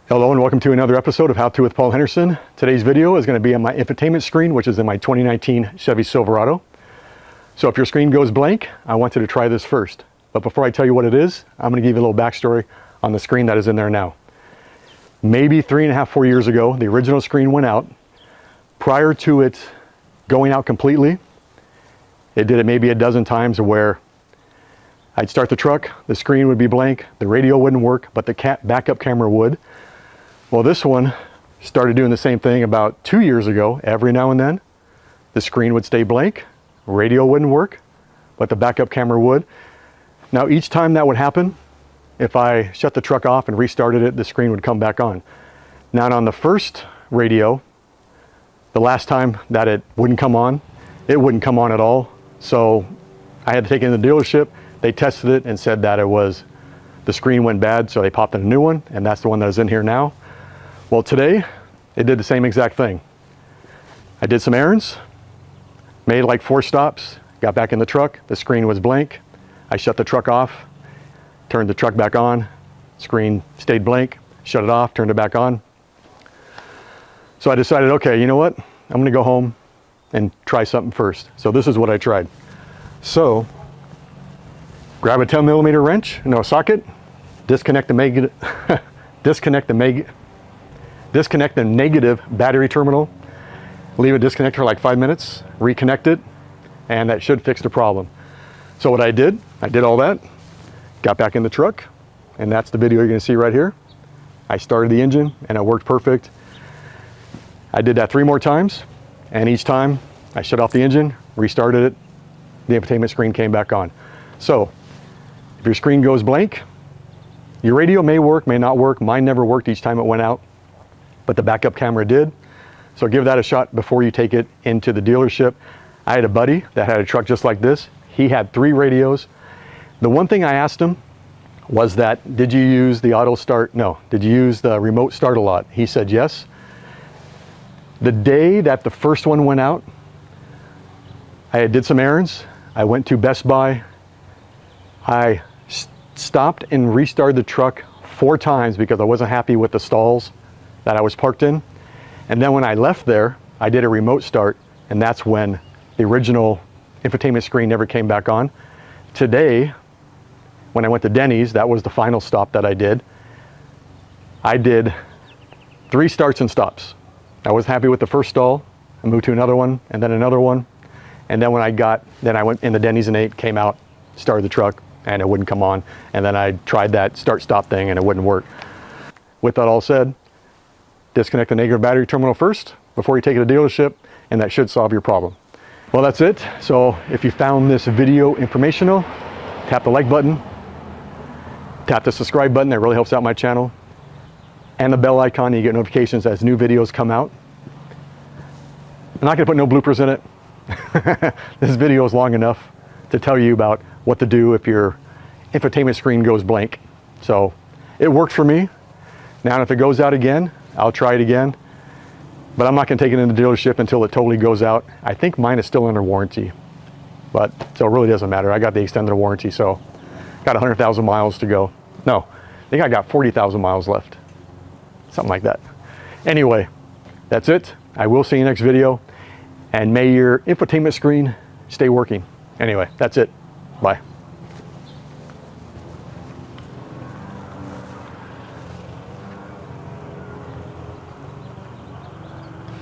Hello and welcome to another episode of How To with Paul Henderson. Today's video is going to be on my infotainment screen, which is in my 2019 Chevy Silverado. So if your screen goes blank, I want you to try this first. But before I tell you what it is, I'm going to give you a little backstory on the screen that is in there now. Maybe 3.5, 4 years ago, the original screen went out. Prior to it going out completely, it did it maybe a dozen times where I'd start the truck, the screen would be blank, the radio wouldn't work, but the backup camera would. Well, this one started doing the same thing about 2 years ago. Every now and then, the screen would stay blank, radio wouldn't work, but the backup camera would. Now, each time that would happen, if I shut the truck off and restarted it, the screen would come back on. Now, on the first radio, the last time that it wouldn't come on at all. So I had to take it in the dealership. They tested it and said that the screen went bad, so they popped in a new one, and that's the one that is in here now. Well, today, it did the same exact thing. I did some errands, made like 4 stops, got back in the truck, the screen was blank. I shut the truck off, turned the truck back on, screen stayed blank, shut it off, turned it back on. So I decided, okay, you know what? I'm gonna go home and try something first. So this is what I tried. So, grab a 10mm wrench, socket, disconnect the negative battery terminal, leave it disconnected for like 5 minutes, reconnect it, and that should fix the problem. So what I did all that, got back in the truck, and that's the video you're gonna see right here. I started the engine and it worked perfect. I did that 3 more times, and each time I shut off the engine, restarted it, the infotainment screen came back on. So if your screen goes blank, your radio may work, may not work. Mine never worked each time it went out, but the backup camera did. So give that a shot before you take it into the dealership. I had a buddy that had a truck just like this. He had 3 radios. The one thing I asked him was that, did you use the auto start? No. Did you use the remote start a lot? He said yes. The day that the first one went out, I did some errands. I went to Best Buy. I stopped and restarted the truck 4 times because I wasn't happy with the stalls that I was parked in. And then when I left there, I did a remote start, and that's when the original infotainment screen never came back on. Today, when I went to Denny's, that was the final stop that I did. I did 3 starts and stops. I was happy with the first stall. I moved to another one, and then another one. And then when I went in the Denny's and ate, came out, started the truck, and it wouldn't come on. And then I tried that start-stop thing, and it wouldn't work. With that all said, disconnect the negative battery terminal first before you take it to the dealership, and that should solve your problem. Well, that's it. So if you found this video informational, tap the like button, tap the subscribe button. That really helps out my channel, and the bell icon. You get notifications as new videos come out. I'm not gonna put no bloopers in it. This video is long enough to tell you about what to do if your infotainment screen goes blank. So it worked for me. Now if it goes out again, I'll try it again, but I'm not gonna take it in the dealership until it totally goes out. I think mine is still under warranty, but so it really doesn't matter. I got the extended warranty, so got 100,000 miles to go. No, I think I got 40,000 miles left, something like that. Anyway, that's it. I will see you next video, and may your infotainment screen stay working. Anyway, that's it. Bye.